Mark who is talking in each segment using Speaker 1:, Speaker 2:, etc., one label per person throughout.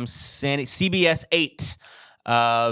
Speaker 1: CBS 8.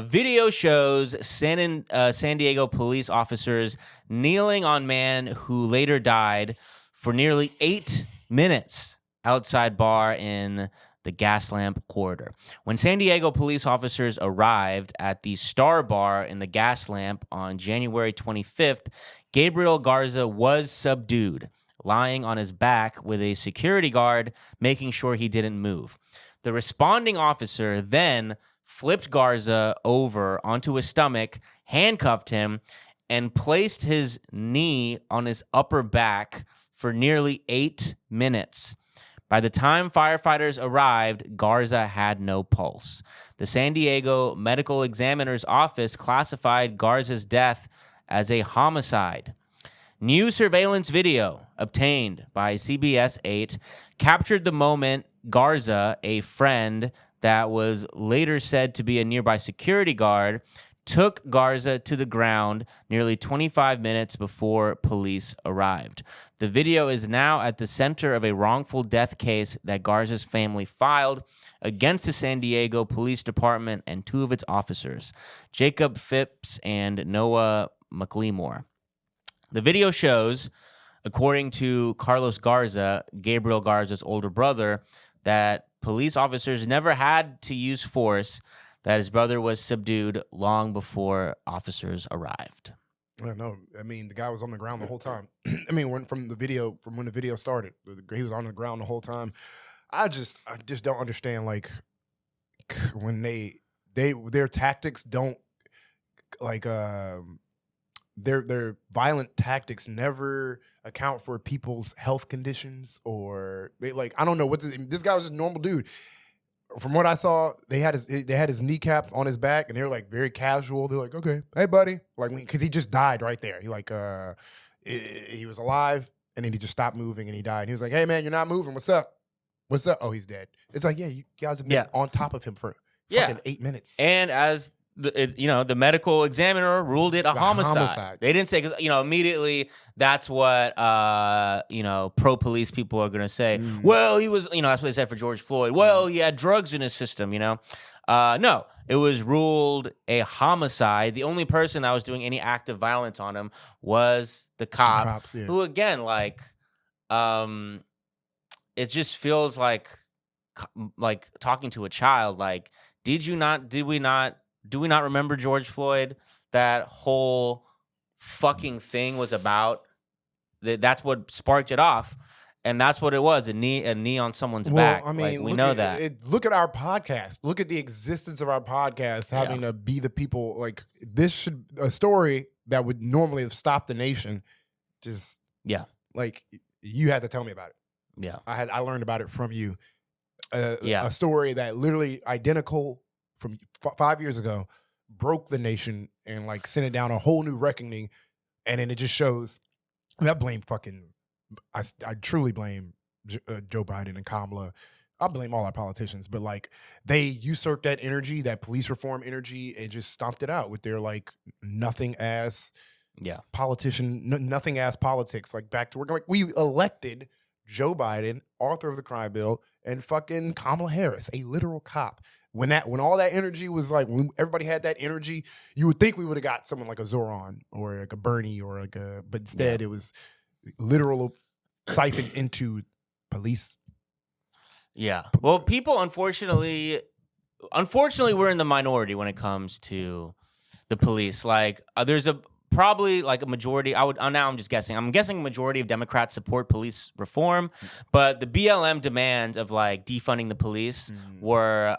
Speaker 1: Video shows San Diego police officers kneeling on man who later died for nearly 8 minutes outside bar in the gas lamp corridor. When San Diego police officers arrived at the Star Bar in the gas lamp on January 25th, Gabriel Garza was subdued, lying on his back with a security guard making sure he didn't move. The responding officer then flipped Garza over onto his stomach, handcuffed him, and placed his knee on his upper back for nearly 8 minutes. By the time firefighters arrived, Garza had no pulse. The San Diego Medical Examiner's Office classified Garza's death as a homicide. New surveillance video obtained by CBS 8 captured the moment Garza, a friend that was later said to be a nearby security guard, took Garza to the ground nearly 25 minutes before police arrived. The video is now at the center of a wrongful death case that Garza's family filed against the San Diego Police Department and 2 of its officers, Jacob Phipps and Noah McLemore. The video shows, according to Carlos Garza, Gabriel Garza's older brother, that police officers never had to use force, that his brother was subdued long before officers arrived.
Speaker 2: I don't know. I mean, the guy was on the ground the whole time. I mean, when the video started, he was on the ground the whole time. I just don't understand, like, when their tactics don't, like, their violent tactics never account for people's health conditions, or they, like, I don't know what this guy was just a normal dude. From what I saw, they had his kneecap on his back, and they were like very casual. They're like, "Okay, hey buddy," like, because he just died right there. He was alive, and then he just stopped moving and he died. And he was like, "Hey man, you're not moving. What's up? What's up?" Oh, he's dead. It's like, yeah, you guys have been on top of him for fucking 8 minutes.
Speaker 1: And as the medical examiner ruled it a homicide. They didn't say, because immediately that's what pro police people are gonna say. Well, he was, that's what they said for George Floyd. Well, he had drugs in his system. No, it was ruled a homicide. The only person that was doing any active violence on him was the cop, who again, like, it just feels like talking to a child. Like, do we not remember George Floyd? That whole fucking thing was about. That's what sparked it off, and that's what it was—a knee on someone's back. I mean, we know that.
Speaker 2: Look at our podcast. Look at the existence of our podcast having to be the people. Like, this should a story that would normally have stopped the nation. Just like, you had to tell me about it.
Speaker 1: Yeah,
Speaker 2: I learned about it from you. A story that literally identical from 5 years ago broke the nation and, like, sent it down a whole new reckoning. And then it just shows. I blame I truly blame Joe Biden and Kamala. I blame all our politicians, but, like, they usurped that energy, that police reform energy, and just stomped it out with their, like, nothing ass politician, nothing ass politics. Like, back to work. Like, we elected Joe Biden, author of the crime bill, and fucking Kamala Harris, a literal cop. When all that energy was, like, when everybody had that energy, you would think we would have got someone like a Zoran or like a Bernie or like but instead it was literal siphoned into police.
Speaker 1: Yeah. Well, people, unfortunately, we're in the minority when it comes to the police. Like, there's probably like a majority. Now I'm just guessing. I'm guessing a majority of Democrats support police reform, but the BLM demands of, like, defunding the police were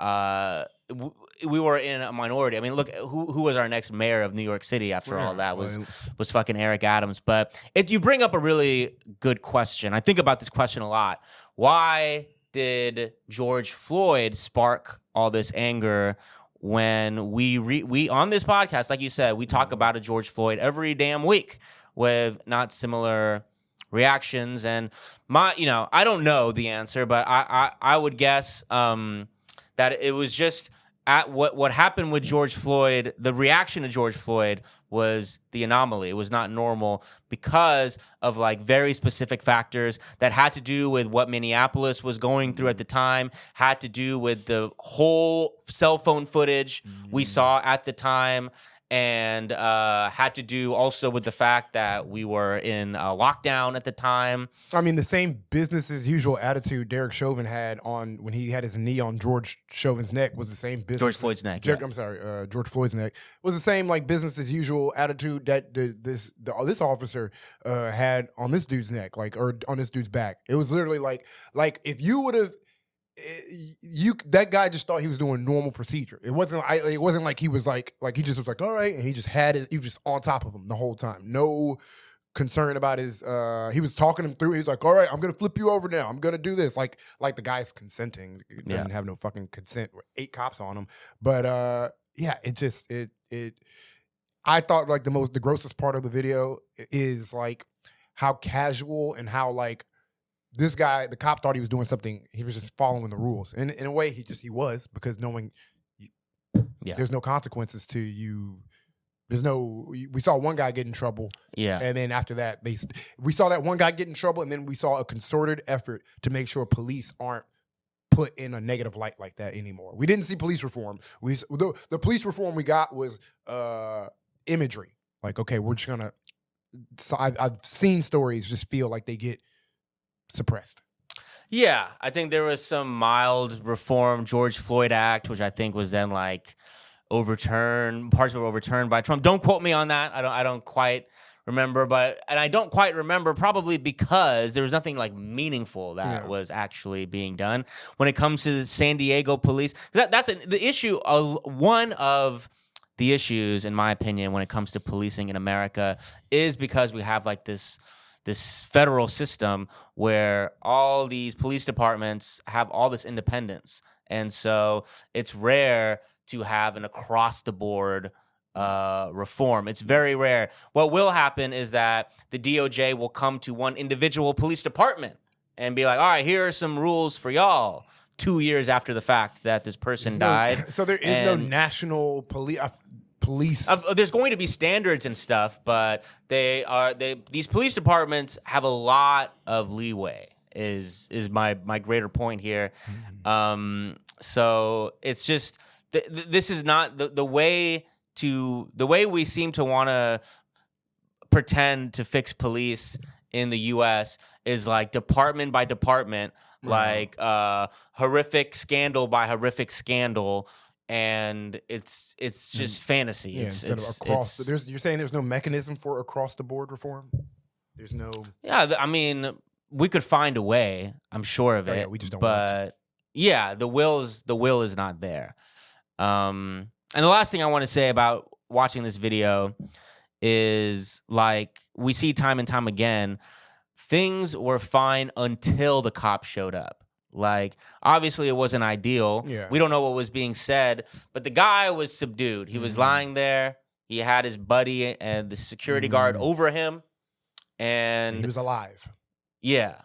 Speaker 1: we were in a minority. I mean, look, who was our next mayor of New York City after all that was fucking Eric Adams. But you bring up a really good question. I think about this question a lot. Why did George Floyd spark all this anger? When we on this podcast, like you said, we talk about a George Floyd every damn week with not similar reactions. And I don't know the answer, but I would guess that it was just at what happened with George Floyd, the reaction to George Floyd was the anomaly. It was not normal because of like very specific factors that had to do with what Minneapolis was going through at the time, had to do with the whole cell phone footage we saw at the time, and had to do also with the fact that we were in lockdown at the time.
Speaker 2: I mean, the same business as usual attitude Derek Chauvin had on when he had his knee on George Chauvin's neck was the same business.
Speaker 1: George Floyd's neck.
Speaker 2: I'm sorry, George Floyd's neck was the same like business as usual attitude that this officer had on this dude's neck, like, or on this dude's back. It was literally like if you would have. That guy just thought he was doing normal procedure. It wasn't like he was like he just was like, all right, and he just had it. He was just on top of him the whole time. No concern about his. He was talking him through. He was like, all right, I'm gonna flip you over now. I'm gonna do this. Like the guy's consenting. He doesn't have no fucking consent. 8 cops on him. But yeah, it. I thought like the grossest part of the video is like how casual and how like. This guy, the cop thought he was doing something. He was just following the rules. And in a way, he was, because knowing there's no consequences to you. We saw one guy get in trouble.
Speaker 1: Yeah.
Speaker 2: And then after that, we saw that one guy get in trouble. And then we saw a concerted effort to make sure police aren't put in a negative light like that anymore. We didn't see police reform. The police reform we got was imagery. Like, okay, we're just going to. So I've seen stories just feel like they get suppressed.
Speaker 1: Yeah, I think there was some mild reform, George Floyd Act, which I think was then like overturned. Parts were overturned by Trump. Don't quote me on that. I don't quite remember, and I don't quite remember probably because there was nothing like meaningful that was actually being done when it comes to the San Diego police. That's the issue. One of the issues, in my opinion, when it comes to policing in America, is because we have like this federal system where all these police departments have all this independence. And so it's rare to have an across-the-board reform. It's very rare. What will happen is that the DOJ will come to one individual police department and be like, all right, here are some rules for y'all 2 years after the fact that this person died.
Speaker 2: So there is no national police.
Speaker 1: There's going to be standards and stuff, but these police departments have a lot of leeway. Is my greater point here. So it's just this is not the way we seem to want to pretend to fix police in the U.S. is like department by department, like horrific scandal by horrific scandal. And it's just fantasy.
Speaker 2: Yeah, instead of across. You're saying there's no mechanism for across the board reform. There's no.
Speaker 1: Yeah, I mean, we could find a way. I'm sure of it.
Speaker 2: Yeah, we just don't.
Speaker 1: But yeah, the will is not there. And the last thing I want to say about watching this video is like we see time and time again, things were fine until the cops showed up. Like, obviously, it wasn't ideal.
Speaker 2: Yeah.
Speaker 1: We don't know what was being said, but the guy was subdued. He was lying there. He had his buddy and the security guard over him. And
Speaker 2: he was alive.
Speaker 1: Yeah.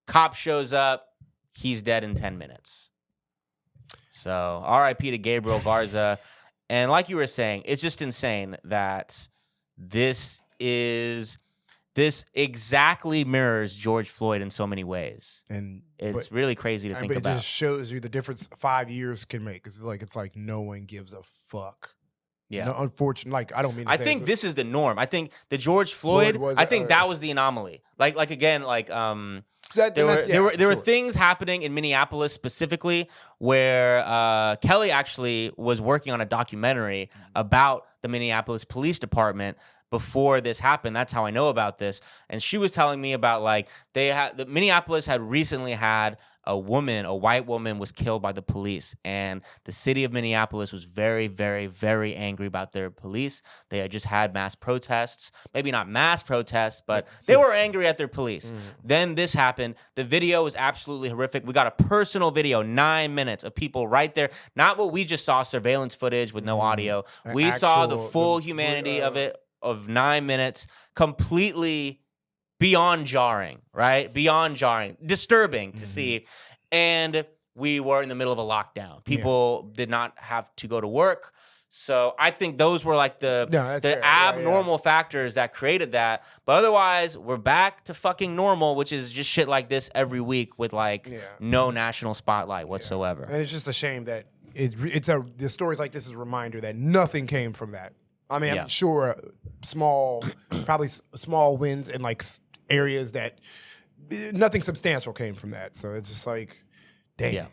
Speaker 1: Cop shows up. He's dead in 10 minutes. So, R.I.P. to Gabriel Garza. And like you were saying, it's just insane that this exactly mirrors George Floyd in so many ways, and it's really crazy to think about.
Speaker 2: It just shows you the difference 5 years can make. It's like no one gives a fuck.
Speaker 1: Yeah,
Speaker 2: no, unfortunately, like I don't mean.
Speaker 1: I think this is the norm. I think the George Floyd. I think that was the anomaly. Like again, like there were things happening in Minneapolis specifically where Kelly actually was working on a documentary about the Minneapolis Police Department. Before this happened, that's how I know about this. And she was telling me about like Minneapolis had recently had a white woman was killed by the police, and the city of Minneapolis was very, very, very angry about their police. They had just had mass protests, maybe not mass protests, but they were angry at their police. Then this happened. The video was absolutely horrific. We got a personal video, 9 minutes of people right there. Not what we just saw, surveillance footage with no audio. We saw the full humanity of it. Of 9 minutes, completely beyond jarring, right? Beyond jarring, disturbing to see. And we were in the middle of a lockdown. People did not have to go to work. So I think those were like the abnormal factors that created that. But otherwise, we're back to fucking normal, which is just shit like this every week with like no national spotlight whatsoever.
Speaker 2: And it's just a shame that the stories like this is a reminder that nothing came from that. I mean, I'm sure probably small wins in like areas that nothing substantial came from that. So it's just like, damn.
Speaker 1: Yeah.